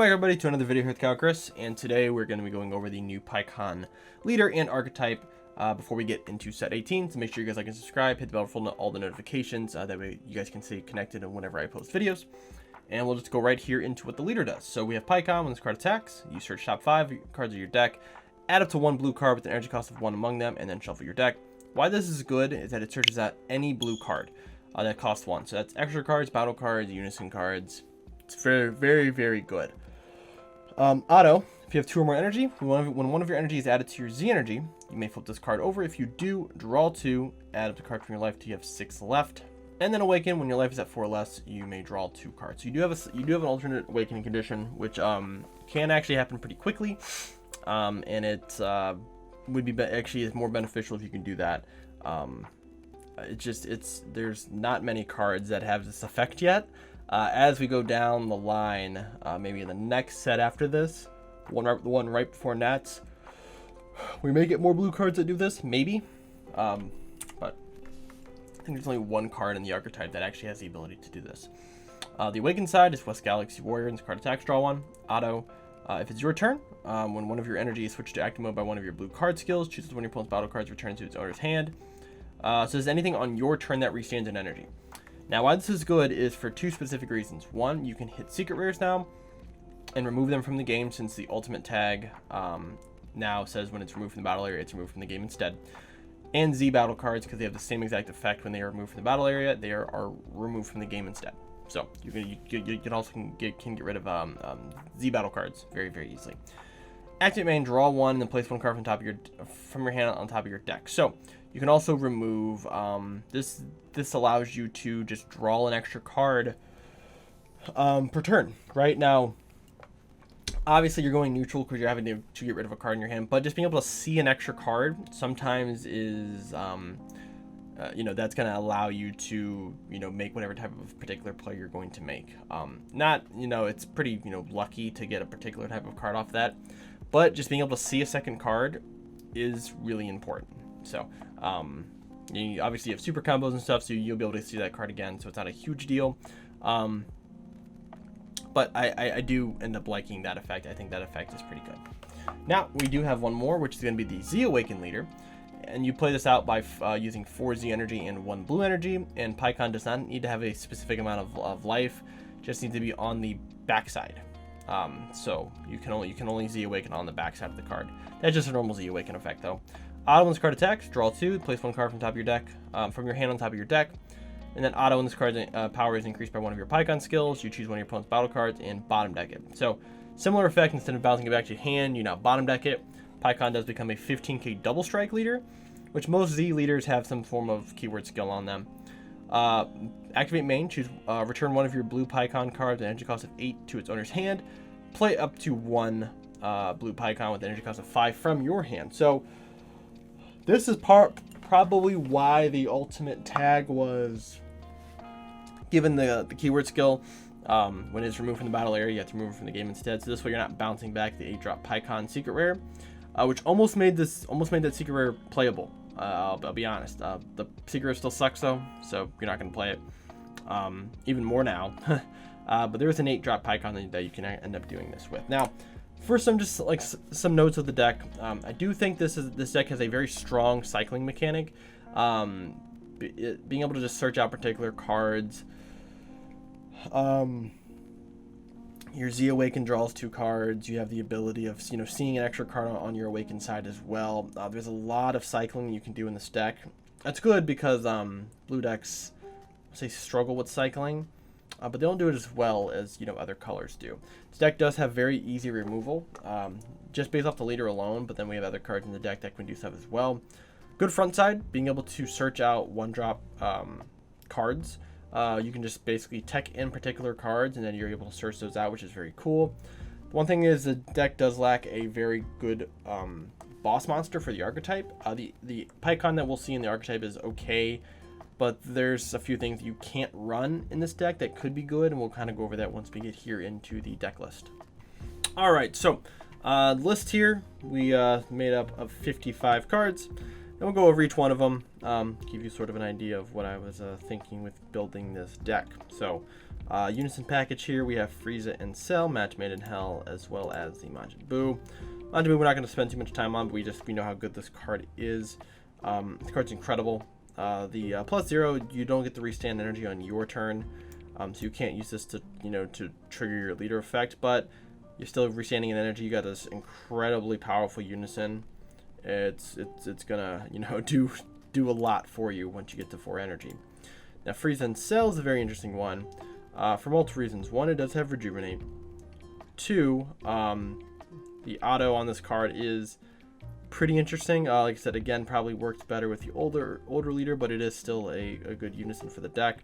Welcome everybody to another video here with Chris, and today we're going to be going over the new Paikuhan leader and archetype. Before we get into set 18, so make sure you guys like and subscribe, hit the bell for all the notifications, that way you guys can stay connected whenever I post videos. And we'll just go right here into what the leader does. So we have Pycon. When this card attacks, you search top 5 cards of your deck, add up to 1 blue card with an energy cost of 1 among them, and then shuffle your deck. Why this is good is that it searches out any blue card that costs 1. So that's extra cards, battle cards, unison cards. It's very good. Auto, if you have 2 or more energy, when one of your energy is added to your Z energy, you may flip this card over. If you do, draw 2, add up the card from your life till you have 6 left. And then awaken, when your life is at 4 or less, you may draw 2 cards. So you do have an alternate awakening condition, which can actually happen pretty quickly. And it would be actually more beneficial if you can do that. There's not many cards that have this effect yet. As we go down the line, maybe in the next set after this, the one right before Nats, we may get more blue cards that do this, maybe. But I think there's only 1 card in the archetype that actually has the ability to do this. The Awakened side is West Galaxy Warrior, and this card attacks, draw 1. Auto, if it's your turn, when one of your energy is switched to active mode by one of your blue card skills, chooses one of your opponent's battle cards, returns to its owner's hand. So there's anything on your turn that restands in energy. Now, why this is good is for 2 specific reasons. 1, you can hit secret rares now and remove them from the game, since the ultimate tag now says when it's removed from the battle area, it's removed from the game instead. And Z battle cards, because they have the same exact effect when they are removed from the battle area, they are removed from the game instead. So you can also get rid of Z battle cards very easily. Activate main, draw 1, and then place 1 card from your hand on top of your deck. So you can also remove this allows you to just draw an extra card per turn. Right now, obviously you're going neutral because you're having to get rid of a card in your hand, but just being able to see an extra card sometimes is that's going to allow you to make whatever type of particular play you're going to make. It's pretty lucky to get a particular type of card off that, but just being able to see a second card is really important. So you obviously have super combos and stuff, so you'll be able to see that card again, so it's not a huge deal. But I do end up liking that effect. I think that effect is pretty good. Now, we do have one more, which is going to be the Z Awaken leader. And you play this out by using 4 Z energy and 1 blue energy. And Pycon does not need to have a specific amount of life, just needs to be on the backside. So you can only Z Awaken on the backside of the card. That's just a normal Z Awaken effect, though. Auto, when this card attacks, draw 2, place 1 card from top of your deck, from your hand on top of your deck. And then auto, when this card's power is increased by one of your Pycon skills, you choose one of your opponent's battle cards and bottom deck it. So similar effect, instead of bouncing it back to your hand, you now bottom deck it. Pycon does become a 15k double strike leader, which most Z leaders have some form of keyword skill on them. Activate main, choose return one of your blue Pycon cards with an energy cost of 8 to its owner's hand. Play up to 1 blue Pycon with an energy cost of 5 from your hand. So this is probably why the ultimate tag was given the keyword skill. When it's removed from the battle area, you have to remove it from the game instead. So this way you're not bouncing back the 8-drop Pycon secret rare, which almost made that secret rare playable. I'll be honest. The secret rare still sucks though, so you're not going to play it. Even more now. But there is an 8-drop Pycon that you can end up doing this with. Now, for some notes of the deck, I do think this deck has a very strong cycling mechanic. Being able to just search out particular cards. Your Z Awaken draws 2 cards. You have the ability of seeing an extra card on your Awaken side as well. There's a lot of cycling you can do in this deck. That's good because blue decks struggle with cycling, but they don't do it as well as other colors do. This deck does have very easy removal, just based off the leader alone. But then we have other cards in the deck that can do stuff as well. Good front side, being able to search out 1-drop cards. You can just basically tech in particular cards, and then you're able to search those out, which is very cool. One thing is the deck does lack a very good boss monster for the archetype. The Pycon that we'll see in the archetype is okay, but there's a few things you can't run in this deck that could be good, and we'll kind of go over that once we get here into the deck list. All right, so list here we made up of 55 cards. And we'll go over each one of them, give you sort of an idea of what I was thinking with building this deck. So Unison package here, we have Frieza and Cell, Match Made in Hell, as well as the Majin Buu. Majin Buu we're not going to spend too much time on, but we know how good this card is. This card's incredible. The +0, you don't get the restand energy on your turn, so you can't use this to to trigger your leader effect, but you're still restanding an energy. You got this incredibly powerful Unison. It's gonna do a lot for you once you get to 4 energy. Now Frieza and Cell is a very interesting one for multiple reasons. One, it does have Rejuvenate. 2, the auto on this card is pretty interesting. Like I said, again, probably works better with the older leader, but it is still a good Unison for the deck.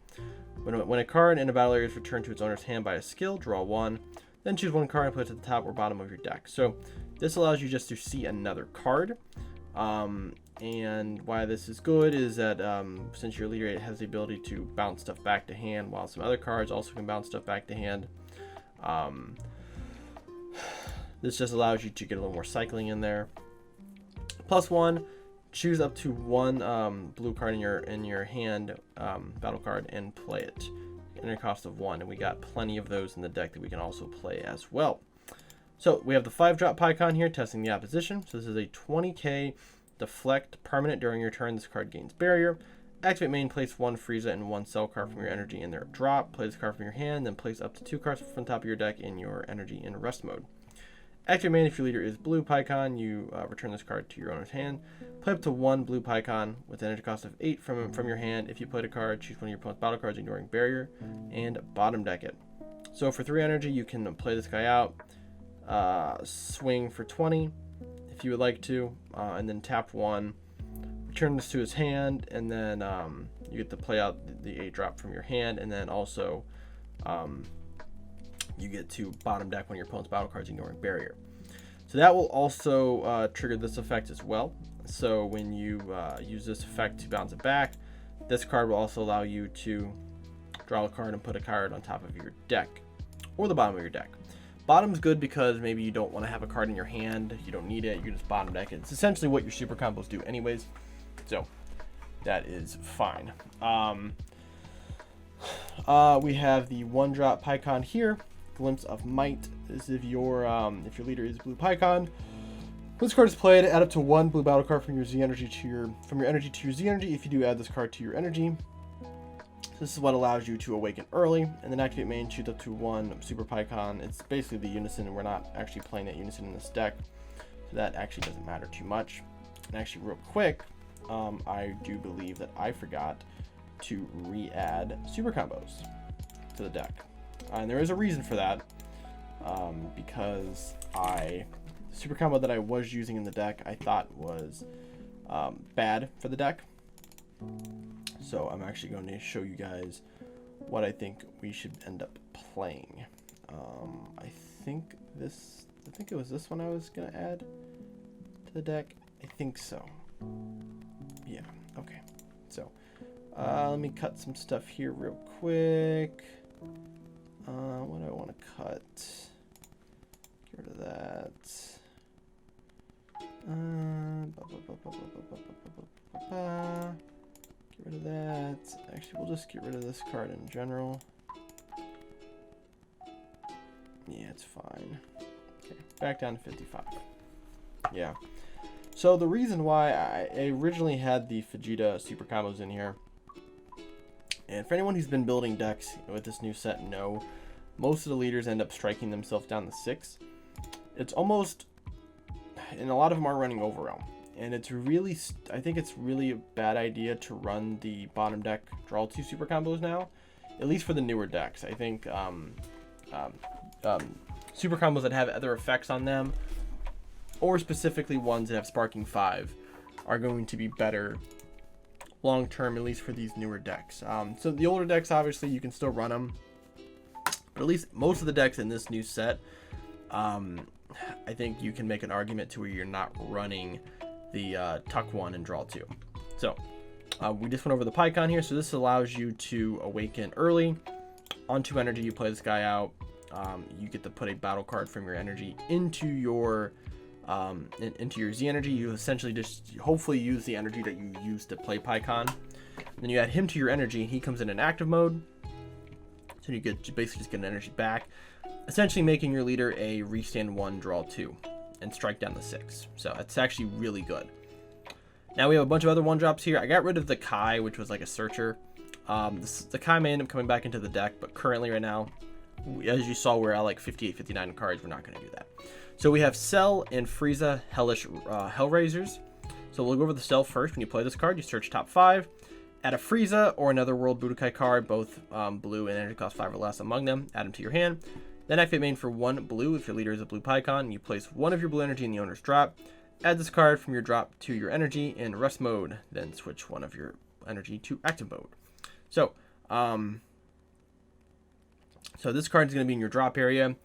When a card in a battle area is returned to its owner's hand by a skill, draw 1, then choose 1 card and put it at the top or bottom of your deck. So this allows you just to see another card. And why this is good is that since your leader has the ability to bounce stuff back to hand, while some other cards also can bounce stuff back to hand. This just allows you to get a little more cycling in there. +1, choose up to 1 blue card in your hand, battle card, and play it. Enter cost of 1, and we got plenty of those in the deck that we can also play as well. So we have the 5-drop Pycon here, testing the opposition. So this is a 20k deflect permanent. During your turn, this card gains barrier. Activate main, place 1 Frieza and 1 Cell card from your energy in their drop. Play this card from your hand, then place up to 2 cards from the top of your deck in your energy in rest mode. Activate main, if your leader is blue Pycon, you return this card to your owner's hand. Play up to 1 blue Pycon with an energy cost of 8 from your hand. If you played a card, choose one of your opponent's battle cards ignoring barrier, and bottom deck it. So for 3 energy, you can play this guy out, swing for 20 if you would like to, and then tap 1, return this to his hand, and then you get to play out the 8-drop from your hand, and then also you get to bottom deck one of your opponent's battle cards ignoring barrier. So that will also trigger this effect as well. So when you use this effect to bounce it back, this card will also allow you to draw a card and put a card on top of your deck or the bottom of your deck. Bottom's good because maybe you don't want to have a card in your hand, you don't need it, you can just bottom deck it. It's essentially what your super combos do anyways, so that is fine. We have the 1-drop Pycon here. Glimpse of Might is if your leader is blue Pycon. This card is played, add up to 1 blue battle card from your Z energy to your Z energy. If you do, add this card to your energy. So this is what allows you to awaken early, and then activate main, shoot up to 1 super Pycon. It's basically the Unison, and we're not actually playing that Unison in this deck, so that actually doesn't matter too much. And actually, real quick, I do believe that I forgot to re-add super combos to the deck. And there is a reason for that, because the super combo that I was using in the deck I thought was bad for the deck. So I'm actually going to show you guys what I think we should end up playing. I think it was this one I was going to add to the deck. I think so. Yeah, okay. So let me cut some stuff here real quick. What do I want to cut? Get rid of that. Get rid of that. Actually, we'll just get rid of this card in general. Yeah, it's fine. Okay, back down to 55. Yeah. So the reason why I originally had the Vegeta super combos in here, and for anyone who's been building decks with this new set, know most of the leaders end up striking themselves down to 6. It's almost, and a lot of them are running Overrealm, and it's really, I think it's really a bad idea to run the bottom deck draw 2 super combos now, at least for the newer decks. I think super combos that have other effects on them, or specifically ones that have Sparking 5, are going to be better long term, at least for these newer decks. So the older decks, obviously you can still run them, but at least most of the decks in this new set, I think you can make an argument to where you're not running the Tuck 1 and draw 2. So we just went over the Pycon here. So this allows you to awaken early. On 2 energy, you play this guy out. You get to put a battle card from your energy into your Z energy. You essentially just hopefully use the energy that you use to play Pycon. Then you add him to your energy, and he comes in active mode. So So you basically just get an energy back, essentially making your leader a restand 1, draw 2, and strike down the 6. So it's actually really good. Now we have a bunch of other 1-drops here. I got rid of the Kai, which was like a searcher. The Kai may end up coming back into the deck, but currently right now, as you saw, we're at like 58, 59 cards. We're not going to do that. So we have Cell and Frieza Hellraisers. So we'll go over the Cell first. When you play this card, you search top 5. Add a Frieza or another World Budokai card, both blue and energy cost 5 or less among them. Add them to your hand. Then activate main for 1 blue if your leader is a blue Pycon. You place 1 of your blue energy in the owner's drop. Add this card from your drop to your energy in rest mode. Then switch 1 of your energy to active mode. So, so this card is going to be in your drop area.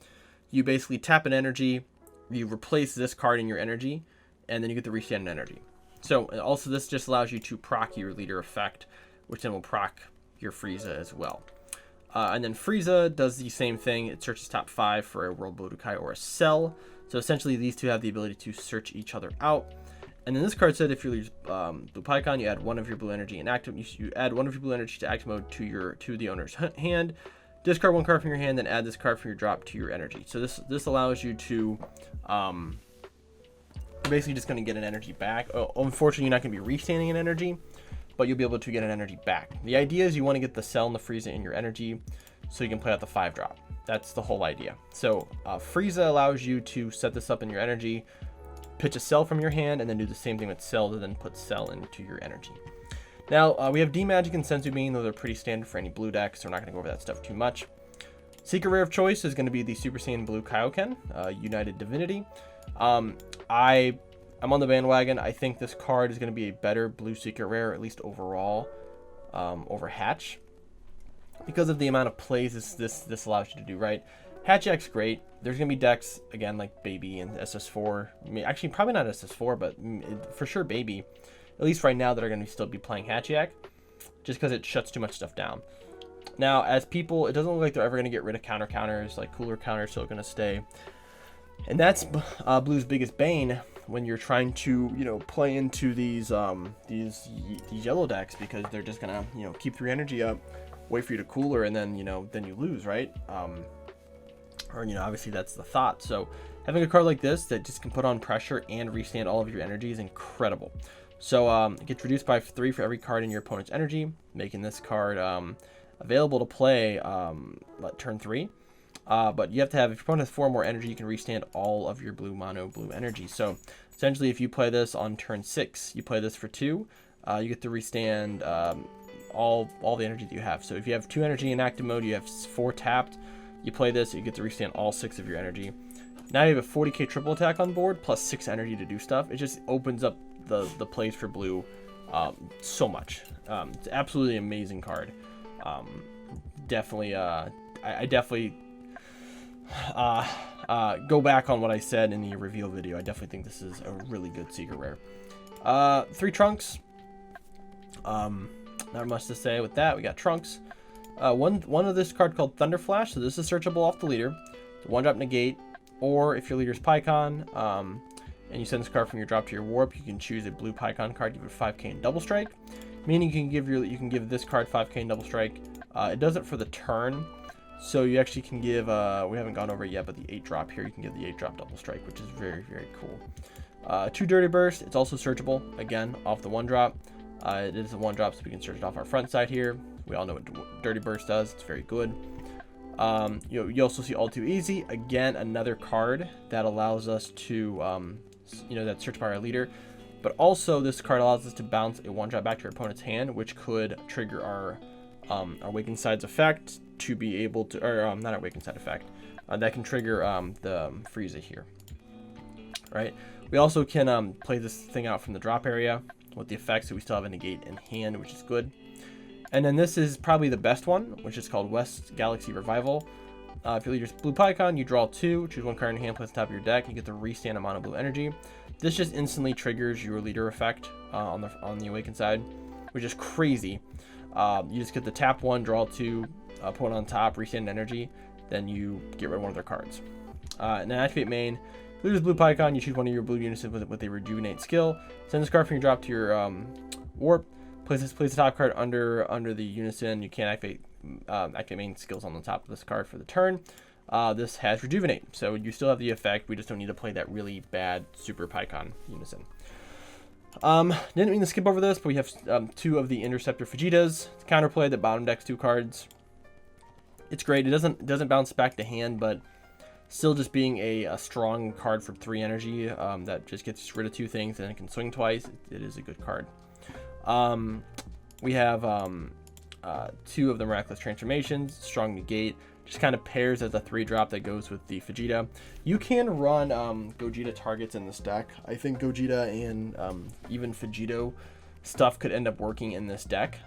You basically tap an energy. You replace this card in your energy, and then you get the restand energy. So also this just allows you to proc your leader effect, which then will proc your Frieza as well. And then Frieza does the same thing. It searches top 5 for a World Budokai or a Cell. So essentially these two have the ability to search each other out. And then this card said if you lose blue Pycon, you add 1 of your blue energy in active. You add 1 of your blue energy to active mode to the owner's hand. Discard 1 card from your hand, then add this card from your drop to your energy. So this allows you to basically just going to get an energy back. Unfortunately, you're not going to be restanding an energy, but you'll be able to get an energy back. The idea is you want to get the Cell and the Frieza in your energy so you can play out the 5-drop. That's the whole idea. So Frieza allows you to set this up in your energy, pitch a Cell from your hand, and then do the same thing with Cell to then put Cell into your energy. Now, we have D-Magic and Senzu Bean. Those are pretty standard for any blue decks, so we're not going to go over that stuff too much. Secret rare of choice is going to be the Super Saiyan Blue Kaioken, United Divinity. I'm on the bandwagon. I think this card is going to be a better blue secret rare, at least overall, over Hatch, because of the amount of plays this allows you to do, right? Hatch X great. There's going to be decks, again, like Baby and SS4. I mean, actually, probably not SS4, but for sure Baby, at least right now, that are going to still be playing Hatchiyak, just because it shuts too much stuff down. Now, as people, it doesn't look like they're ever going to get rid of counters, like cooler counters still going to stay. And that's Blue's biggest bane when you're trying to, play into these yellow decks, because they're just going to, keep 3 energy up, wait for you to cooler, and then, then you lose, right? Or, obviously that's the thought. So having a card like this that just can put on pressure and restand all of your energy is incredible. So it gets reduced by 3 for every card in your opponent's energy, making this card available to play turn 3. But you have to have, if your opponent has 4 more energy, you can restand all of your blue energy. So essentially, if you play this on turn 6, you play this for 2, you get to restand all the energy that you have. So if you have 2 energy in active mode, you have 4 tapped, you play this, you get to restand all 6 of your energy. Now you have a 40k triple attack on board, plus 6 energy to do stuff. It just opens up the plays for blue so much. It's an absolutely amazing card. Definitely, I definitely go back on what I said in the reveal video. I definitely think this is a really good secret rare. 3 Trunks. Not much to say with that. We got Trunks. One of this card called Thunder Flash. So this is searchable off the leader. 1-drop negate, or if your leader's Pycon, and you send this card from your drop to your warp, you can choose a blue Pycon card, give it 5k in double strike. Meaning you can give this card 5k in double strike. It does it for the turn. So you actually can give, we haven't gone over it yet, but the 8-drop here, you can give the 8-drop double strike, which is very, very cool. 2 Dirty Burst, it's also searchable, again, off the 1-drop. It is a 1-drop, so we can search it off our front side here. We all know what Dirty Burst does, it's very good. You also see All Too Easy, again, another card that allows us to, that search by our leader. But also, this card allows us to bounce a 1-drop back to our opponent's hand, which could trigger our Awakened Side's effect to be able to, or not our Awakened Side effect, that can trigger the Frieza here, right? We also can play this thing out from the drop area with the effect, so we still have a negate in hand, which is good. And then this is probably the best one, which is called West Galaxy Revival. If your leader's blue Pycon, you draw 2, choose 1 card in your hand, place on top of your deck, you get the restand amount of blue energy. This just instantly triggers your leader effect on the Awakened Side, which is crazy. You just get the tap 1, draw 2, put it on top, restand energy, then you get rid of one of their cards. And then activate main. Leader's blue Pycon, you choose one of your blue Unison with a rejuvenate skill. Send this card from your drop to your warp. Place the top card under the Unison. You can't activate activate main skills on the top of this card for the turn. This has Rejuvenate, so you still have the effect. We just don't need to play that really bad Super Pycon Unison. Didn't mean to skip over this, but we have 2 of the Interceptor Vegetas. It's counterplay that bottom decks 2 cards. It's great. It doesn't bounce back to hand, but still just being a strong card for 3 energy that just gets rid of 2 things and it can swing twice. It is a good card. We have 2 of the Miraculous Transformations, Strong Negate. Just kind of pairs as a 3-drop that goes with the Vegeta. You can run Gogeta targets in this deck. I think Gogeta and even Vegito stuff could end up working in this deck.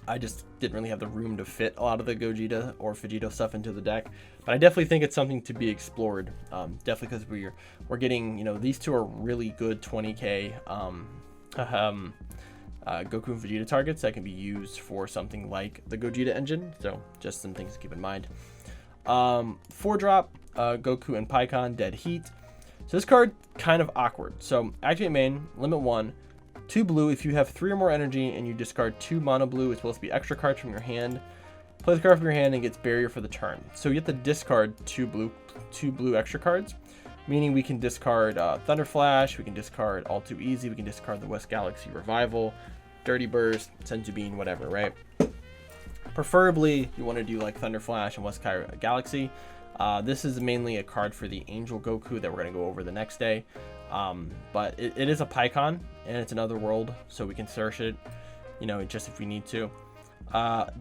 I just didn't really have the room to fit a lot of the Gogeta or Vegito stuff into the deck. But I definitely think it's something to be explored. Definitely because we're getting, you know, these 2 are really good 20k Goku and Vegeta targets that can be used for something like the Gogeta engine. So just some things to keep in mind. 4-drop Goku and Pycon Dead Heat. So this card kind of awkward. So activate main, limit 1, 2 blue. If you have 3 or more energy and you discard 2 mono blue, it's supposed to be extra cards from your hand. Play the card from your hand and gets barrier for the turn. So you have to discard 2 blue extra cards, meaning we can discard Thunder Flash, we can discard All Too Easy, we can discard the West Galaxy Revival, Dirty Burst, Senzu Bean, whatever, right? Preferably, you want to do like Thunder Flash and West Galaxy. This is mainly a card for the Angel Goku that we're going to go over the next day. But it is a Pycon, and it's another world, so we can search it, you know, just if we need to.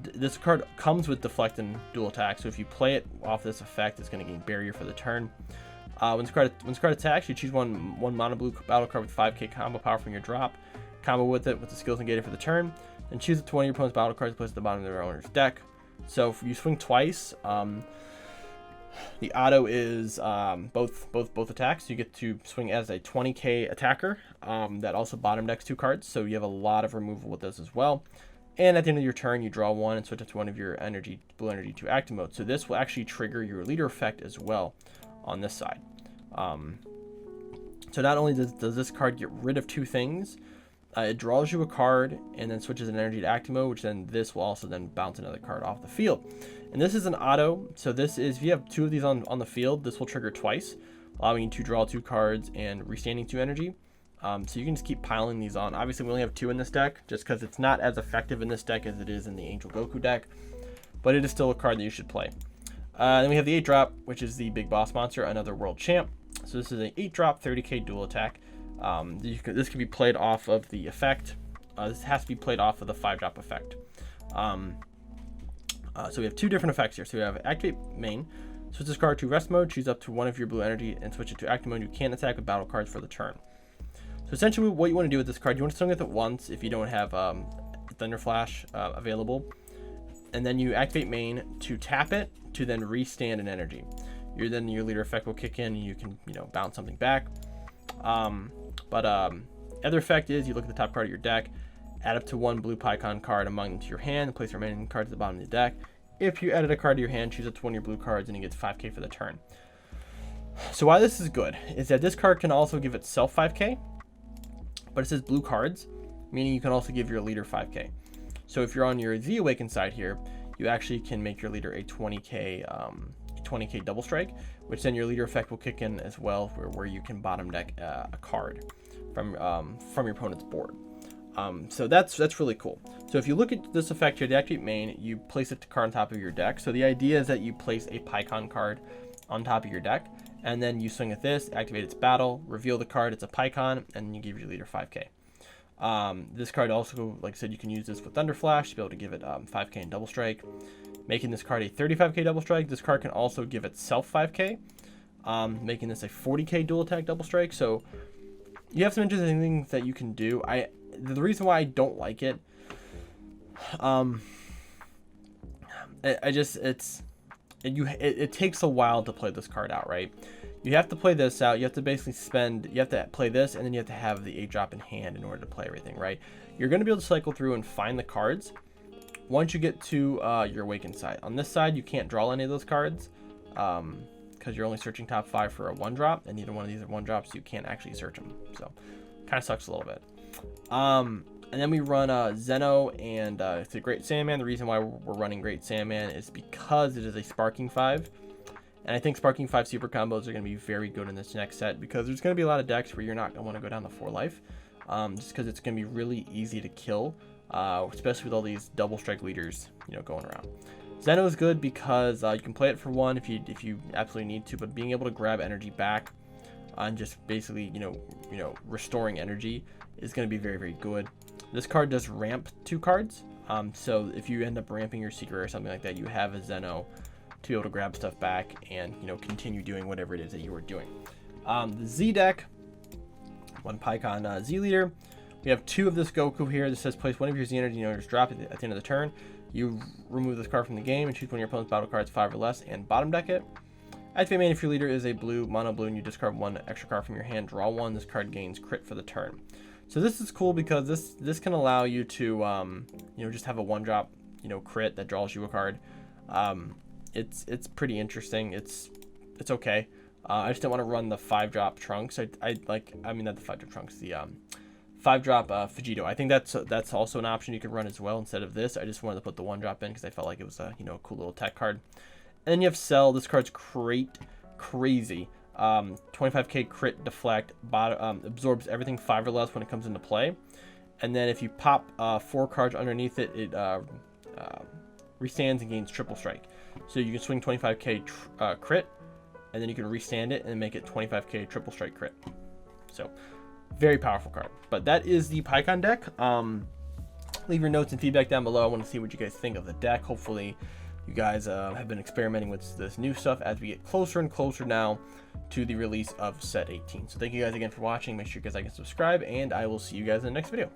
This card comes with Deflect and Dual Attack, so if you play it off this effect, it's going to gain barrier for the turn. When this card attacks, you choose one mono blue battle card with 5k combo power from your drop. Combo with it with the skills negated for the turn, and choose up to one of your opponent's battle cards placed at the bottom of their owner's deck. So if you swing twice, the auto is both attacks. You get to swing as a 20k attacker that also bottom decks 2 cards, so you have a lot of removal with this as well. And at the end of your turn, you draw 1 and switch it to one of your blue energy to active mode. So this will actually trigger your leader effect as well on this side. So not only does this card get rid of 2 things, it draws you a card and then switches an energy to active mode, which then this will also then bounce another card off the field. And this is an auto, so this is, if you have 2 of these on the field, this will trigger twice, allowing you to draw 2 cards and restanding 2 energy. So you can just keep piling these on. Obviously, we only have 2 in this deck, just because it's not as effective in this deck as it is in the Angel Goku deck, but it is still a card that you should play. Then we have the 8-drop, which is the Big Boss Monster, another World Champ. So this is an 8-drop, 30k dual attack. This can be played off of the effect. This has to be played off of the 5-drop effect. So we have 2 different effects here. So we have activate main, switch this card to rest mode, choose up to one of your blue energy, and switch it to active mode. You can't attack with battle cards for the turn. So essentially what you want to do with this card, you want to swing with it once if you don't have Thunder Flash available. And then you activate main to tap it to then restand an energy. Then your leader effect will kick in and you can, you know, bounce something back. Other effect is you look at the top card of your deck, add up to 1 blue Pycon card among them to your hand, and place the remaining cards at the bottom of the deck. If you added a card to your hand, choose up to 1 of your blue cards and it gets 5k for the turn. So why this is good is that this card can also give itself 5k, but it says blue cards, meaning you can also give your leader 5k. So if you're on your Z Awaken side here, you actually can make your leader a 20k double strike, which then your leader effect will kick in as well, where you can bottom deck a card from your opponent's board. So that's really cool. So if you look at this effect here, the activate main, you place it to card on top of your deck. So the idea is that you place a Pycon card on top of your deck, and then you swing at this, activate its battle, reveal the card, it's a Pycon, and you give your leader 5k. This card also, like I said, you can use this with Thunder Flash to be able to give it 5k and double strike, making this card a 35k double strike. This card can also give itself 5k, making this a 40k dual attack double strike. So you have some interesting things that you can do. The reason why I don't like it, it takes a while to play this card out, right? You have to play this out. You have to basically you have to play this, and then you have to have the 8-drop in hand in order to play everything, right? You're going to be able to cycle through and find the cards once you get to your Awakened side. On this side, you can't draw any of those cards because you're only searching top 5 for a 1-drop, and neither one of these are 1-drops, so you can't actually search them. So kind of sucks a little bit. And then we run Zeno and it's a Great Sandman. The reason why we're running Great Sandman is because it is a Sparking 5. And I think Sparking 5 super combos are going to be very good in this next set, because there's going to be a lot of decks where you're not going to want to go down the 4 life. Just because it's going to be really easy to kill, especially with all these double strike leaders, you know, going around. Zeno is good because you can play it for 1 if you absolutely need to, but being able to grab energy back and just basically, you know, restoring energy is going to be very, very good. This card does ramp 2 cards, so if you end up ramping your secret or something like that, you have a Zeno to be able to grab stuff back and, you know, continue doing whatever it is that you were doing. The Z deck, 1 Pycon Z leader. We have 2 of this Goku here. This says place one of your Z energy units, drop it at the end of the turn. You remove this card from the game and choose one of your opponent's battle cards 5 or less and bottom deck it. Activate main if your leader is a blue, mono blue, and you discard 1 extra card from your hand, draw 1. This card gains crit for the turn. So this is cool because this can allow you to you know, just have a 1-drop, you know, crit that draws you a card. It's pretty interesting. It's okay. I just didn't want to run the 5-drop Trunks. I mean not the 5-drop Trunks, the 5-drop Vegito. I think that's also an option you could run as well instead of this. I just wanted to put the 1-drop in because I felt like it was a, you know, a cool little tech card. And then you have Cell. This card's crazy. 25k crit deflect, absorbs everything 5 or less when it comes into play. And then if you pop 4 cards underneath it, it restands and gains triple strike. So you can swing 25k crit, and then you can restand it and make it 25k triple strike crit. So very powerful card. But that is the Pycon deck. Leave your notes and feedback down below. I want to see what you guys think of the deck. Hopefully you guys have been experimenting with this new stuff as we get closer and closer now to the release of set 18. So thank you guys again for watching. Make sure you guys like and subscribe, and I will see you guys in the next video.